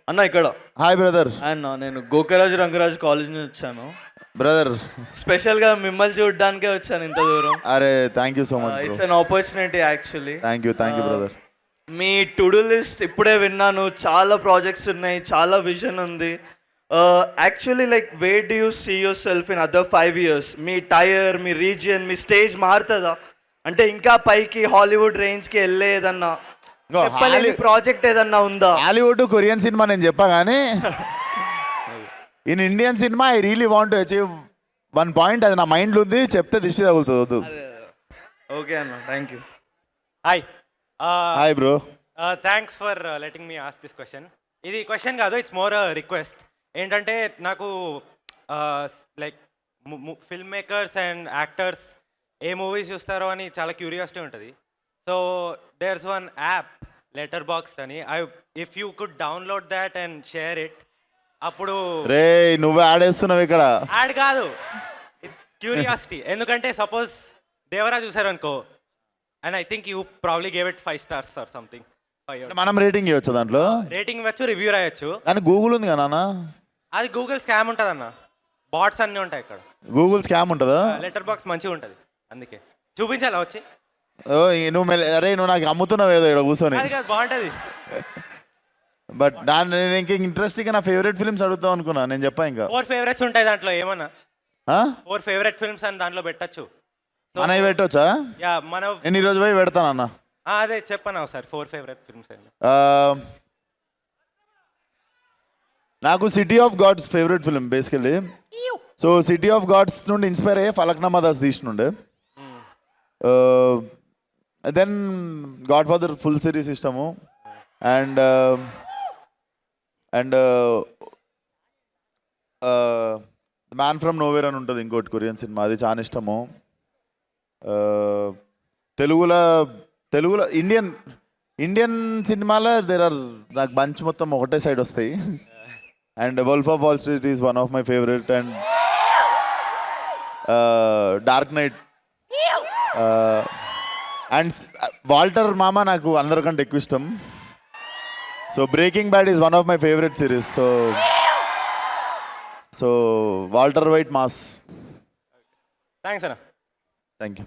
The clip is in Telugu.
అన్న ఇక్కడ హాయ్ బ్రదర్. అన్న నేను గోకరాజు రంగరాజు కాలేజ్ నుంచి వచ్చాను. బ్రదర్ స్పెషల్గా మిమ్మల్ని చూడడానికే వచ్చాను ఇంత దూరం. అరే thank you so much. It's an opportunity actually. Thank you brother. మీ టు డూ లిస్ట్ ఇప్పుడే విన్నాను, చాలా ప్రాజెక్ట్స్ ఉన్నాయి, చాలా విజన్ ఉంది. Actually like where do you see yourself in other 5 years? మీ టైర్, మీ రీజియన్, మీ స్టేజ్ మారుతుందా? అంటే ఇంకా పైకి హాలీవుడ్ రేంజ్కి వెళ్ళేదన్నా ప్రాజెక్ట్ ఏదన్నా ఉందా? హాలీవుడ్ కొరియన్ సినిమా నేను చెప్పా కానీ in Indian cinema I really want to achieve 1 point. అది నా మైండ్లో ఉంది, చెప్తే దిష్టి తగులుతుంది. ఓకే అన్న, thank you. Hi hi bro. Thanks for letting me ask this question. ఇది క్వశ్చన్ కాదు, ఇట్స్ మోర్ రిక్వెస్ట్. ఏంటంటే నాకు like film makers and actors A movies చూస్తారో అని చాలా క్యూరియాసిటీ ఉంటుంది. సో దేర్స్ వన్ యాప్ లెటర్బాక్స్ అని. If you could download that and share it, అప్పుడు రే నువ్వు ఆడేస్తున్నావు ఇక్కడ. యాడ్ కాదు, ఇట్స్ క్యూరియాసిటీ. ఎందుకంటే సపోజ్ దేవరా చూసారు అనుకో, and I think you probably gave it 5 stars or something. మనం రేటింగ్ ఇవ్వచ్చు దాంట్లో, రేటింగ్ ఇవ్వచ్చు, రివ్యూ రాయొచ్చు. కానీ గూగుల్ ఉంది కదా నాన్న. అది గూగుల్ స్కామ్ ఉంటుంది అన్న, బాట్స్ అన్నీ ఉంటాయి ఇక్కడ. గూగుల్ స్కామ్ ఉంటుందా? లెటర్ బాక్స్ మంచిగా ఉంటుంది, అందుకే చూపించాలా వచ్చి. నువ్వు అరే నువ్వు నాకు అమ్ముతున్నావు ఏదో ఇక్కడ కూర్చొని. అది కాదు, బాగుంటుంది. బట్ నేను ఇంకా ఇంట్రెస్టింగ్ నా ఫేవరెట్ ఫిల్మ్స్ అడుగుతావు అనుకున్నా. నేను చెప్పా ఇంకా 4 favorites ఉంటాయి దాంట్లో. ఏమన్నా 4 favorite films అని దాంట్లో పెట్టచ్చు. మనవి పెట్టవచ్చా? యా, మన నేను ఈరోజు పోయి పెడతానన్నా. అదే చెప్పనా ఒకసారి 4 favorite films అని. నాకు city of gods favourite film basically. So city of gods నుండి ఇన్స్పైర్ అయ్యే ఫలక్నామా దాస్ తీసినుండే. Then godfather full series ఇష్టము. అండ్ మ్యాన్ ఫ్రమ్ నోవేర్ అని ఉంటుంది ఇంకోటి కొరియన్ సినిమా, అది చాలా ఇష్టము. తెలుగులో ఇండియన్ సినిమాలో నాకు బంచ్ మొత్తం ఒకటే సైడ్ వస్తాయి. And wolf of wall street is one of my favourite. And dark knight and Walter మామ నాకు అందరికంటే ఎక్కువ ఇష్టం. So breaking bad is one of my favourite series. So Walter White mass. Thanks అన్న. Thank you.